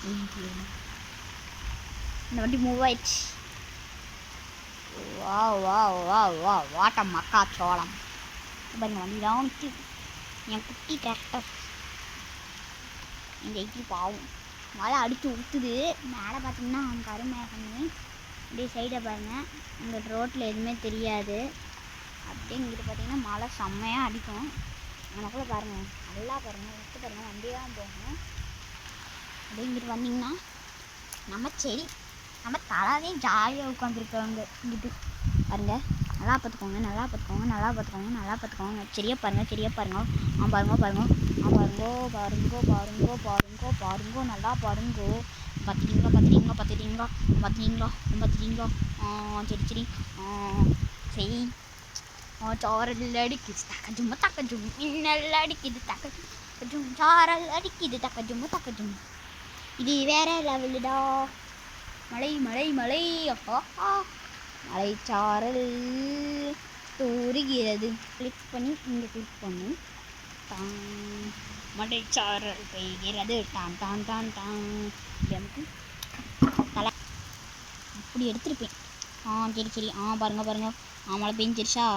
இந்த வண்டி மூவ் ஆயிடுச்சு. வா வா வா வா வாட்ட மக்காச்சோளம். பாருங்க வண்டிலாம் நிற்கிது. என் குட்டி டிராக்டர். இந்த இட்லி பாவம் மழை அடித்து ஊற்றுது. மேலே பார்த்தீங்கன்னா கருமேகமே. அப்படியே சைடை பாருங்கள், அங்கே ரோட்டில் எதுவுமே தெரியாது. அப்படியே இங்கிட்டு பார்த்தீங்கன்னா மழை செம்மையாக அடிக்கும். எனக்குள்ளே பாருங்கள், நல்லா பாருங்கள், விட்டு பாருங்கள், வண்டியாக போகும். அப்படியே இங்கிட்டு வந்தீங்கன்னா நம்ம செடி, நம்ம தலாவே ஜாலியாக உட்காந்துருக்கவங்க. இங்கிட்டு பாருங்கள், நல்லா பார்த்துக்கோங்க, நல்லா பார்த்துக்கோங்க, நல்லா பார்த்துக்கோங்க, நல்லா பார்த்துக்கோங்க. சரியா பாருங்கள், சரியா பாருங்கள். பாருங்க பாருங்க, பாருங்கோ பாருங்கோ பாருங்கோ பாருங்கோ பாருங்கோ, நல்லா பாருங்கோ. பார்த்துட்டீங்களா பார்த்துட்டீங்களா பார்த்துட்டீங்களா பார்த்துட்டீங்களா பார்த்துட்டீங்களா? சரி சரி சரி. சாரல் அடிக்குது தக்கஜும் தக்கஜும், மின்னல் அடிக்குது தக்கஜும் சாரல் அடிக்குது தக்கஜும் தக்கஜும். இது வேற லெவலுடா. மலை மலை மலை, அப்பா மலைச்சாரல் தூறுகிறது. கிளிக் பண்ணி இங்கே கிளிக் பண்ணி டான், மலைச்சாரல் பெய்கிறது டான் டான் டான் டான். தலை அப்படி எடுத்துருப்பேன். சரி சரி. பாருங்க பாருங்க, மழை பெஞ்சிருச்சா.